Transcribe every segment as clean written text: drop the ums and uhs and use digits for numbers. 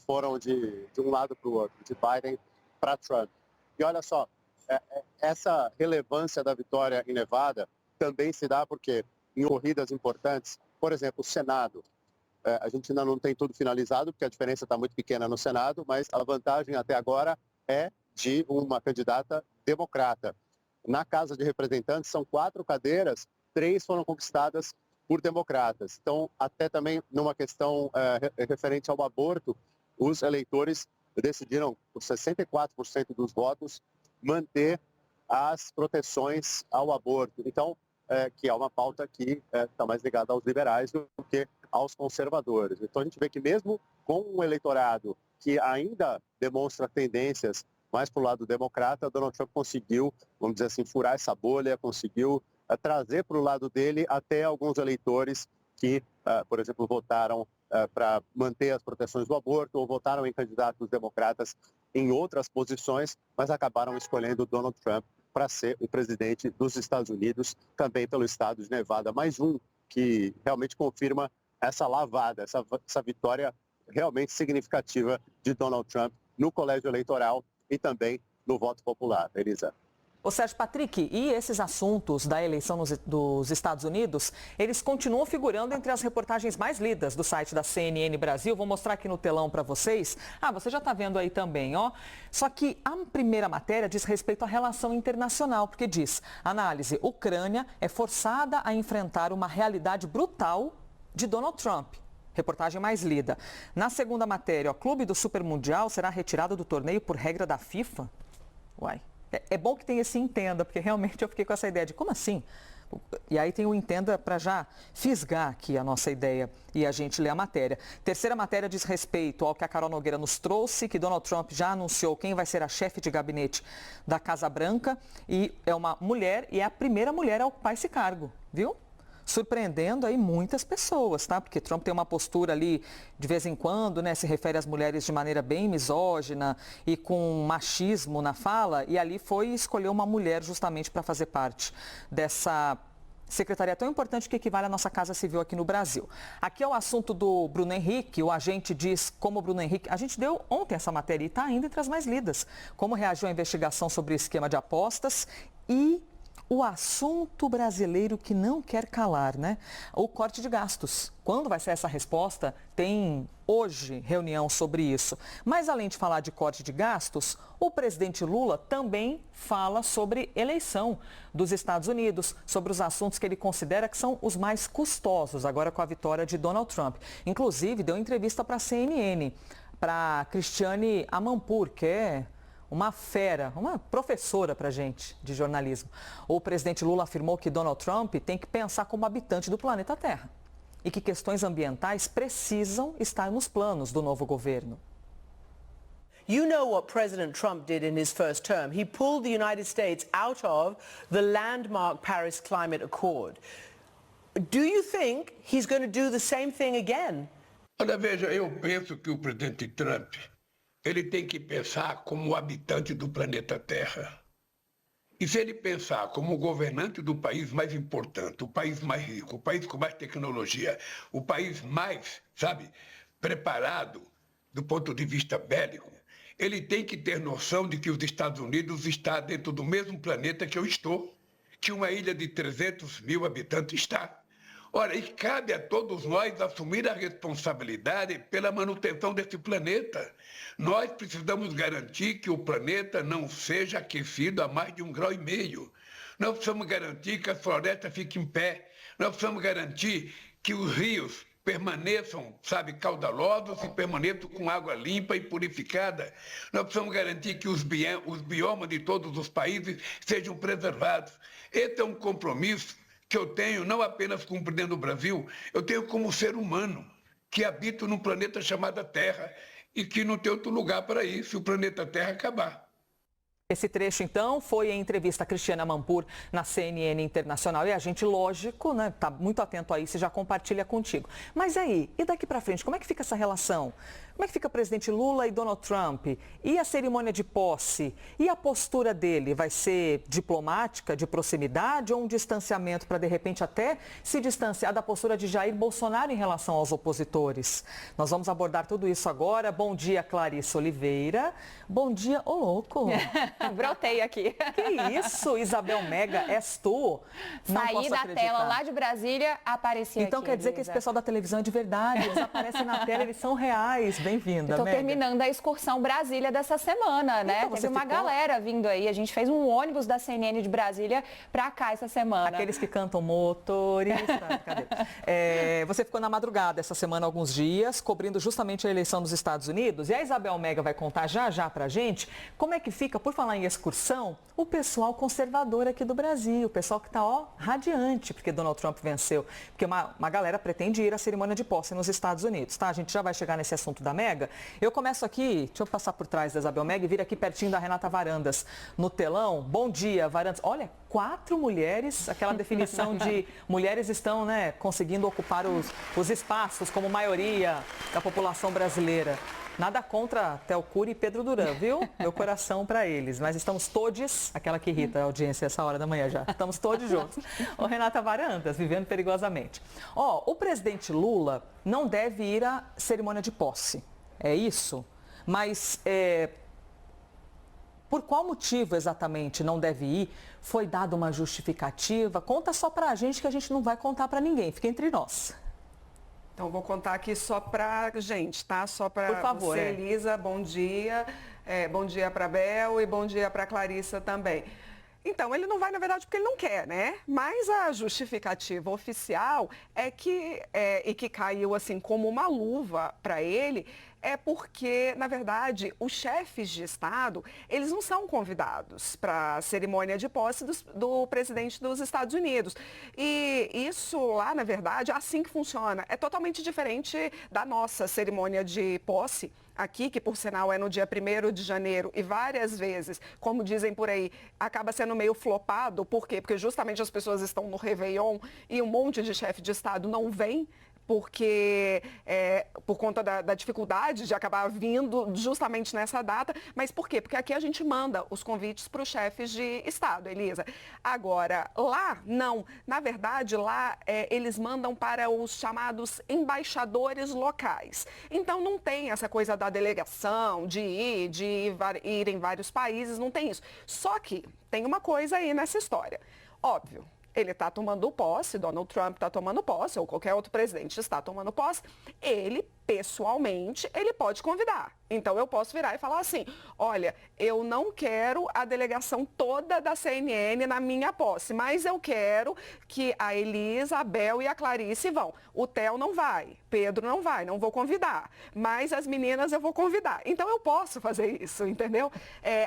foram de um lado para o outro, de Biden para Trump. E olha só, essa relevância da vitória em Nevada também se dá porque em corridas importantes, por exemplo, o Senado, a gente ainda não tem tudo finalizado, porque a diferença está muito pequena no Senado, mas a vantagem até agora é de uma candidata democrata. Na Casa de Representantes, são 4 cadeiras, 3 foram conquistadas por democratas. Então, até também numa questão referente ao aborto, os eleitores decidiram, por 64% dos votos, manter as proteções ao aborto. Então, que é uma pauta que está mais ligada aos liberais do que aos conservadores. Então, a gente vê que mesmo com um eleitorado que ainda demonstra tendências mais para o lado democrata, Donald Trump conseguiu, vamos dizer assim, furar essa bolha, conseguiu trazer para o lado dele até alguns eleitores que, por exemplo, votaram para manter as proteções do aborto ou votaram em candidatos democratas em outras posições, mas acabaram escolhendo Donald Trump para ser o presidente dos Estados Unidos, também pelo estado de Nevada. Mais um que realmente confirma essa lavada, essa vitória realmente significativa de Donald Trump no colégio eleitoral e também no voto popular. Elisa. Ô Sérgio Patrick, e esses assuntos da eleição dos Estados Unidos, eles continuam figurando entre as reportagens mais lidas do site da CNN Brasil. Vou mostrar aqui no telão para vocês. Você já está vendo aí também, ó. Só que a primeira matéria diz respeito à relação internacional, porque diz, análise, Ucrânia é forçada a enfrentar uma realidade brutal de Donald Trump. Reportagem mais lida. Na segunda matéria, o clube do Super Mundial será retirado do torneio por regra da FIFA? Uai. É bom que tenha esse entenda, porque realmente eu fiquei com essa ideia de como assim? E aí tem o entenda para já fisgar aqui a nossa ideia e a gente lê a matéria. Terceira matéria diz respeito ao que a Carol Nogueira nos trouxe, que Donald Trump já anunciou quem vai ser a chefe de gabinete da Casa Branca e é uma mulher e é a primeira mulher a ocupar esse cargo, viu? Surpreendendo aí muitas pessoas, tá? Porque Trump tem uma postura ali, de vez em quando, né, se refere às mulheres de maneira bem misógina e com machismo na fala, e ali foi escolher uma mulher justamente para fazer parte dessa secretaria tão importante que equivale à nossa Casa Civil aqui no Brasil. Aqui é o assunto do Bruno Henrique, o agente diz como o Bruno Henrique, a gente deu ontem essa matéria e está ainda entre as mais lidas, como reagiu à investigação sobre o esquema de apostas e o assunto brasileiro que não quer calar, né? O corte de gastos. Quando vai ser essa resposta? Tem hoje reunião sobre isso. Mas além de falar de corte de gastos, o presidente Lula também fala sobre eleição dos Estados Unidos, sobre os assuntos que ele considera que são os mais custosos, agora com a vitória de Donald Trump. Inclusive, deu entrevista para a CNN, para Cristiane Amanpour, que é uma fera, uma professora para gente de jornalismo. O presidente Lula afirmou que Donald Trump tem que pensar como habitante do planeta Terra e que questões ambientais precisam estar nos planos do novo governo. You know what President Trump did in his first term. He pulled the United States out of the landmark Paris Climate Accord. Do you think he's going to do the same thing again? Olha, veja, eu penso que o presidente Trump ele tem que pensar como habitante do planeta Terra. E se ele pensar como governante do país mais importante, o país mais rico, o país com mais tecnologia, o país mais, preparado do ponto de vista bélico, ele tem que ter noção de que os Estados Unidos está dentro do mesmo planeta que eu estou, que uma ilha de 300 mil habitantes está. Ora, e cabe a todos nós assumir a responsabilidade pela manutenção desse planeta. Nós precisamos garantir que o planeta não seja aquecido a mais de 1,5 graus. Nós precisamos garantir que as florestas fiquem em pé. Nós precisamos garantir que os rios permaneçam, caudalosos e permaneçam com água limpa e purificada. Nós precisamos garantir que os biomas de todos os países sejam preservados. Esse é um compromisso que eu tenho não apenas como presidente do Brasil, eu tenho como ser humano que habito num planeta chamado Terra e que não tem outro lugar para ir se o planeta Terra acabar. Esse trecho, então, foi a entrevista a Cristiane Amanpour na CNN Internacional. E a gente, lógico, né, tá muito atento a isso e já compartilha contigo. Mas aí, e daqui para frente, como é que fica essa relação? Como é que fica o presidente Lula e Donald Trump? E a cerimônia de posse? E a postura dele? Vai ser diplomática, de proximidade ou um distanciamento para, de repente, até se distanciar da postura de Jair Bolsonaro em relação aos opositores? Nós vamos abordar tudo isso agora. Bom dia, Clarissa Oliveira. Bom dia, ô louco. Brotei aqui. Que isso, Isabel Mega, és tu? Não Saí posso da acreditar. tela lá de Brasília, apareci Então aqui. quer dizer que esse pessoal da televisão é de verdade, eles aparecem na tela, eles são reais. Bem-vinda, Estou Mega. terminando a excursão Brasília dessa semana, né? Então, você Teve uma ficou... galera vindo aí. A gente fez um ônibus da CNN de Brasília para cá essa semana. Aqueles que cantam motorista. Você ficou na madrugada essa semana, alguns dias, cobrindo justamente a eleição nos Estados Unidos. E a Isabel Mega vai contar já pra gente como é que fica, por falar em excursão, o pessoal conservador aqui do Brasil. O pessoal que está, radiante, porque Donald Trump venceu. Porque uma galera pretende ir à cerimônia de posse nos Estados Unidos, tá? A gente já vai chegar nesse assunto da Mega. Eu começo aqui, deixa eu passar por trás da Isabel Mega e vir aqui pertinho da Renata Varandas no telão. Bom dia, Varandas. Olha, 4 mulheres, aquela definição de mulheres estão, né, conseguindo ocupar os espaços como maioria da população brasileira. Nada contra Theo Cury e Pedro Duran, viu? Meu coração para eles. Mas estamos todos, aquela que irrita a audiência essa hora da manhã já, estamos todos juntos. Ô, Renata Varandas, vivendo perigosamente. O presidente Lula não deve ir à cerimônia de posse, é isso? Mas por qual motivo exatamente não deve ir? Foi dada uma justificativa? Conta só para a gente que a gente não vai contar para ninguém, fica entre nós. Então, vou contar aqui só para gente, tá? Só para você, Elisa, bom dia. Bom dia para Bel e bom dia para Clarissa também. Então, ele não vai, na verdade, porque ele não quer, né? Mas a justificativa oficial é que, e que caiu assim como uma luva para ele, é porque, na verdade, os chefes de Estado, eles não são convidados para a cerimônia de posse do presidente dos Estados Unidos. E isso lá, na verdade, é assim que funciona. É totalmente diferente da nossa cerimônia de posse aqui, que por sinal é no dia 1º de janeiro e várias vezes, como dizem por aí, acaba sendo meio flopado. Por quê? Porque justamente as pessoas estão no Réveillon e um monte de chefe de Estado não vem, porque por conta da dificuldade de acabar vindo justamente nessa data. Mas por quê? Porque aqui a gente manda os convites para os chefes de Estado, Elisa. Agora, lá, não. Na verdade, lá eles mandam para os chamados embaixadores locais. Então, não tem essa coisa da delegação, de ir em vários países, não tem isso. Só que tem uma coisa aí nessa história. Óbvio. Ele está tomando posse, Donald Trump está tomando posse, ou qualquer outro presidente está tomando posse, ele, pessoalmente, ele pode convidar. Então, eu posso virar e falar assim, olha, eu não quero a delegação toda da CNN na minha posse, mas eu quero que a Elisa, a Bel e a Clarice vão. O Theo não vai, Pedro não vai, não vou convidar, mas as meninas eu vou convidar. Então, eu posso fazer isso, entendeu?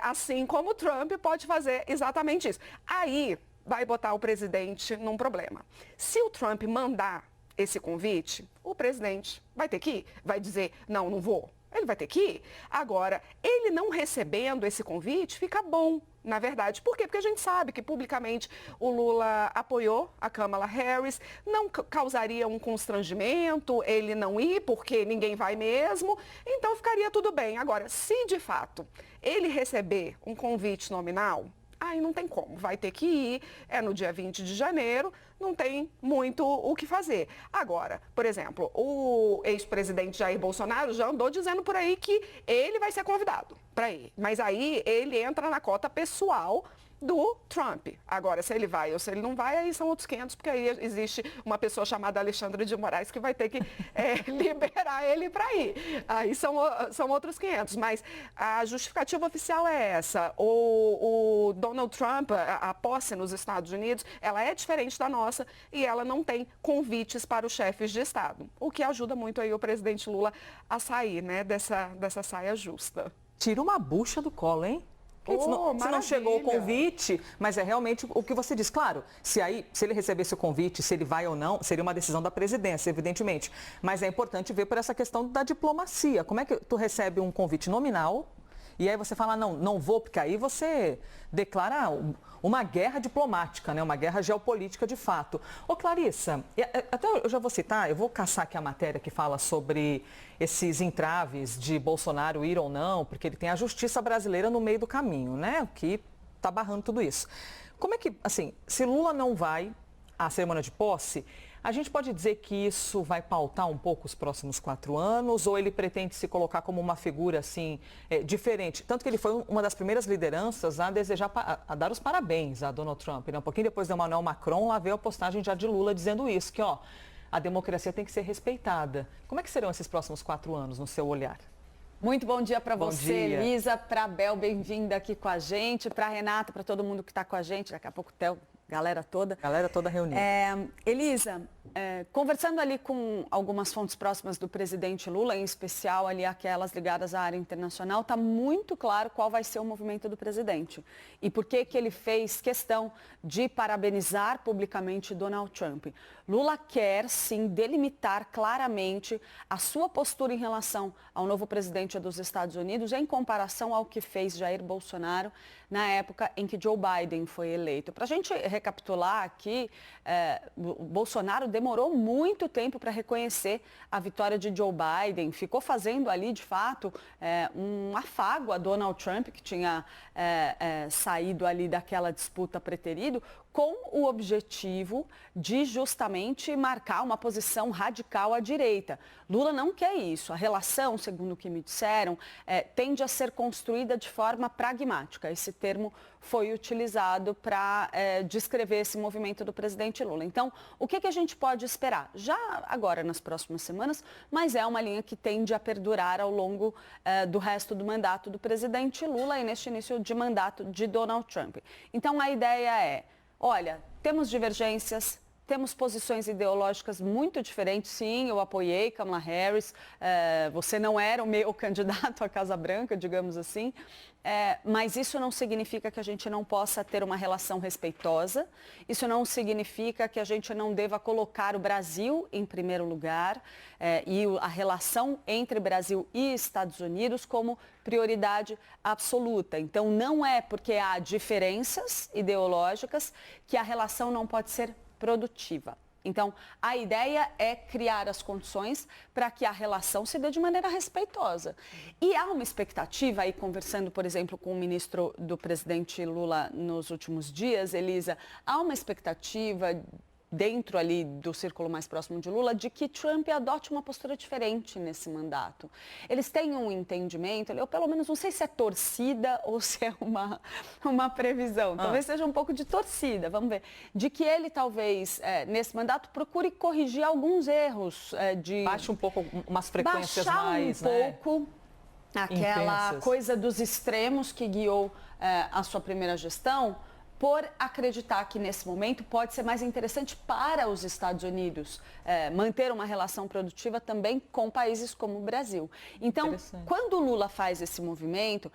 Assim como o Trump pode fazer exatamente isso. Aí vai botar o presidente num problema. Se o Trump mandar esse convite, o presidente vai ter que ir, vai dizer, não vou. Ele vai ter que ir. Agora, ele não recebendo esse convite, fica bom, na verdade. Por quê? Porque a gente sabe que publicamente o Lula apoiou a Kamala Harris, não causaria um constrangimento ele não ir, porque ninguém vai mesmo, então ficaria tudo bem. Agora, se de fato ele receber um convite nominal, aí não tem como, vai ter que ir, no dia 20 de janeiro, não tem muito o que fazer. Agora, por exemplo, o ex-presidente Jair Bolsonaro já andou dizendo por aí que ele vai ser convidado para ir, mas aí ele entra na cota pessoal do Trump. Agora, se ele vai ou se ele não vai, aí são outros 500, porque aí existe uma pessoa chamada Alexandre de Moraes que vai ter que liberar ele para ir. Aí são outros 500. Mas a justificativa oficial é essa. O Donald Trump, a posse nos Estados Unidos, ela é diferente da nossa e ela não tem convites para os chefes de Estado. O que ajuda muito aí o presidente Lula a sair, né, dessa saia justa. Tira uma bucha do colo, hein? Se não chegou o convite, mas é realmente o que você diz. Claro, se ele recebesse o convite, se ele vai ou não, seria uma decisão da presidência, evidentemente. Mas é importante ver por essa questão da diplomacia. Como é que tu recebe um convite nominal e aí você fala, não vou, porque aí você declara uma guerra diplomática, né? Uma guerra geopolítica de fato. Ô Clarissa, até eu já vou citar, eu vou caçar aqui a matéria que fala sobre esses entraves de Bolsonaro ir ou não, porque ele tem a justiça brasileira no meio do caminho, né? O que está barrando tudo isso. Como é que, assim, se Lula não vai à cerimônia de posse, a gente pode dizer que isso vai pautar um pouco os próximos 4 anos ou ele pretende se colocar como uma figura assim diferente? Tanto que ele foi uma das primeiras lideranças a desejar, a dar os parabéns a Donald Trump. Né? Um pouquinho depois do Emmanuel Macron, lá veio a postagem já de Lula dizendo isso, que a democracia tem que ser respeitada. Como é que serão esses próximos 4 anos no seu olhar? Muito bom dia para você, Elisa, para a Bel, bem-vinda aqui com a gente, para a Renata, para todo mundo que está com a gente, daqui a pouco o Theo, galera toda. Galera toda reunida. Elisa, conversando ali com algumas fontes próximas do presidente Lula, em especial ali aquelas ligadas à área internacional, está muito claro qual vai ser o movimento do presidente e por que ele fez questão de parabenizar publicamente Donald Trump. Lula quer, sim, delimitar claramente a sua postura em relação ao novo presidente dos Estados Unidos em comparação ao que fez Jair Bolsonaro na época em que Joe Biden foi eleito. Para a gente recapitular aqui, o Bolsonaro demorou muito tempo para reconhecer a vitória de Joe Biden, ficou fazendo ali, de fato, um afago a Donald Trump, que tinha saído ali daquela disputa preterido, com o objetivo de justamente marcar uma posição radical à direita. Lula não quer isso. A relação, segundo o que me disseram, tende a ser construída de forma pragmática. Esse termo foi utilizado para descrever esse movimento do presidente Lula. Então, o que a gente pode esperar? Já agora, nas próximas semanas, mas é uma linha que tende a perdurar ao longo do resto do mandato do presidente Lula e neste início de mandato de Donald Trump. Então, a ideia é, olha, temos divergências, temos posições ideológicas muito diferentes. Sim, eu apoiei Kamala Harris, você não era o meu candidato à Casa Branca, digamos assim, mas isso não significa que a gente não possa ter uma relação respeitosa, isso não significa que a gente não deva colocar o Brasil em primeiro lugar e a relação entre Brasil e Estados Unidos como prioridade absoluta. Então, não é porque há diferenças ideológicas que a relação não pode ser produtiva. Então, a ideia é criar as condições para que a relação se dê de maneira respeitosa. E há uma expectativa, aí conversando, por exemplo, com o ministro do presidente Lula nos últimos dias, Elisa, há uma expectativa dentro ali do círculo mais próximo de Lula, de que Trump adote uma postura diferente nesse mandato. Eles têm um entendimento, eu pelo menos não sei se é torcida ou se é uma previsão, talvez seja um pouco de torcida, vamos ver, de que ele talvez, nesse mandato, procure corrigir alguns erros. Baixe um pouco umas frequências mais, né? Baixar um pouco aquela intensas. Coisa dos extremos que guiou a sua primeira gestão, por acreditar que nesse momento pode ser mais interessante para os Estados Unidos manter uma relação produtiva também com países como o Brasil. Então, quando o Lula faz esse movimento,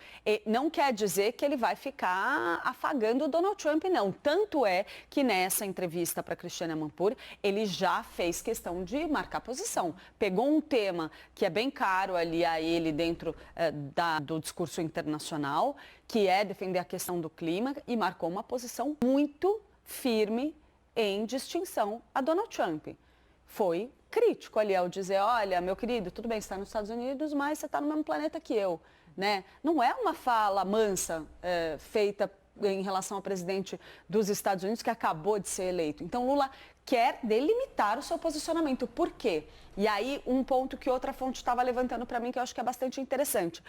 não quer dizer que ele vai ficar afagando o Donald Trump, não. Tanto é que nessa entrevista para Christiane Amanpour, ele já fez questão de marcar posição. Pegou um tema que é bem caro ali a ele dentro do discurso internacional, que é defender a questão do clima, e marcou uma posição muito firme em distinção a Donald Trump. Foi crítico ali ao dizer, olha, meu querido, tudo bem, você está nos Estados Unidos, mas você está no mesmo planeta que eu. Né? Não é uma fala mansa feita em relação ao presidente dos Estados Unidos que acabou de ser eleito. Então, Lula quer delimitar o seu posicionamento. Por quê? E aí, um ponto que outra fonte estava levantando para mim, que eu acho que é bastante interessante.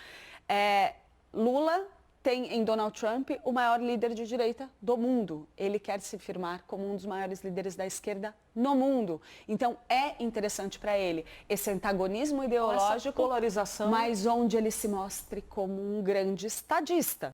Lula tem em Donald Trump o maior líder de direita do mundo. Ele quer se firmar como um dos maiores líderes da esquerda no mundo. Então, é interessante para ele esse antagonismo ideológico, essa polarização, mas onde ele se mostre como um grande estadista.